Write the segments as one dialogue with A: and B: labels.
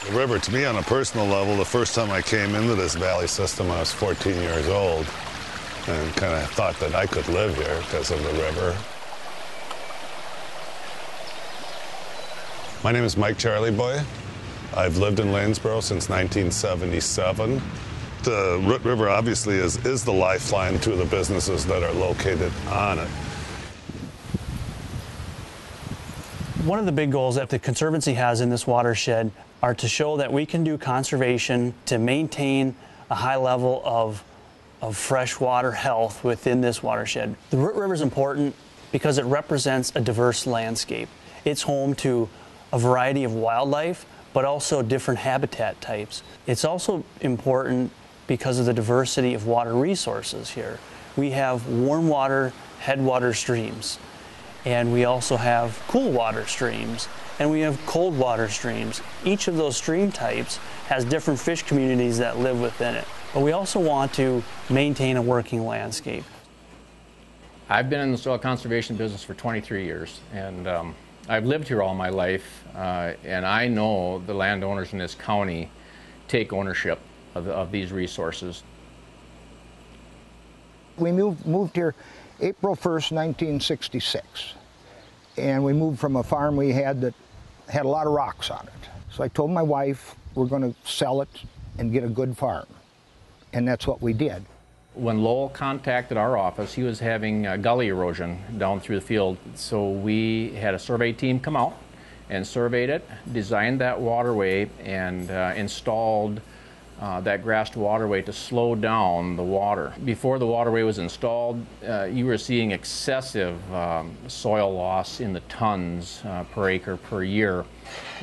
A: The river, to me on a personal level, the first time I came into this valley system, I was 14 years old and kind of thought that I could live here because of the river. My name is Mike Charlie Boy. I've lived in Lanesboro since 1977. The Root River obviously is the lifeline to the businesses that are located on it.
B: One of the big goals that the Conservancy has in this watershed are to show that we can do conservation to maintain a high level of freshwater health within this watershed. The Root River is important because it represents a diverse landscape. It's home to a variety of wildlife, but also different habitat types. It's also important because of the diversity of water resources here. We have warm water headwater streams, and we also have cool water streams, and we have cold water streams. Each of those stream types has different fish communities that live within it. But we also want to maintain a working landscape.
C: I've been in the soil conservation business for 23 years, and I've lived here all my life, and I know the landowners in this county take ownership of these resources.
D: We moved here April 1st, 1966, and we moved from a farm we had that had a lot of rocks on it. So I told my wife we're going to sell it and get a good farm, and that's what we did.
C: When Lowell contacted our office, he was having gully erosion down through the field, so we had a survey team come out and surveyed it, designed that waterway, and installed that grassed waterway to slow down the water. Before the waterway was installed, you were seeing excessive soil loss in the tons per acre per year,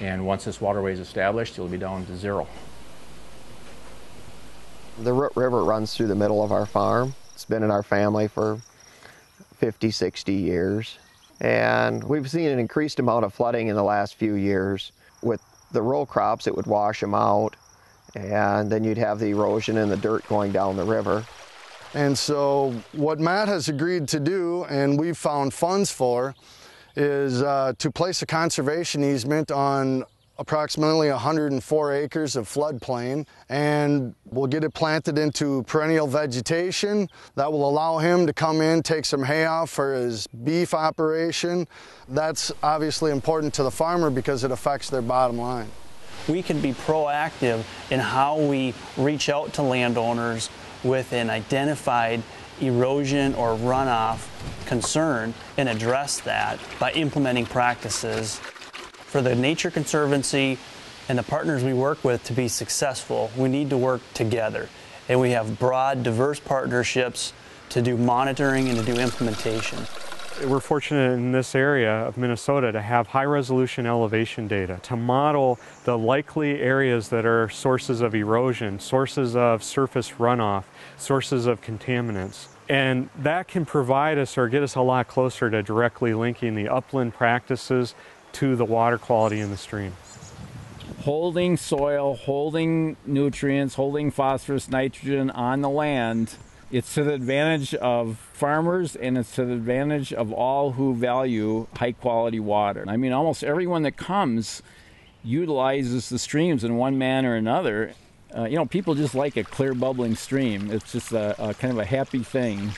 C: and once this waterway is established, it'll be down to zero.
E: The Root River runs through the middle of our farm. It's been in our family for 50, 60 years. And we've seen an increased amount of flooding in the last few years. With the row crops, it would wash them out, and then you'd have the erosion and the dirt going down the river.
F: And so what Matt has agreed to do, and we've found funds for, is to place a conservation easement on approximately 104 acres of floodplain, and we'll get it planted into perennial vegetation that will allow him to come in, take some hay off for his beef operation. That's obviously important to the farmer because it affects their bottom line.
B: We can be proactive in how we reach out to landowners with an identified erosion or runoff concern and address that by implementing practices. For the Nature Conservancy and the partners we work with to be successful, we need to work together. And we have broad, diverse partnerships to do monitoring and to do implementation.
G: We're fortunate in this area of Minnesota to have high-resolution elevation data to model the likely areas that are sources of erosion, sources of surface runoff, sources of contaminants. And that can provide us or get us a lot closer to directly linking the upland practices to the water quality in the stream.
H: Holding soil, holding nutrients, holding phosphorus, nitrogen on the land, it's to the advantage of farmers and it's to the advantage of all who value high quality water. I mean, almost everyone that comes utilizes the streams in one manner or another. You know, people just like a clear bubbling stream. It's just a kind of a happy thing.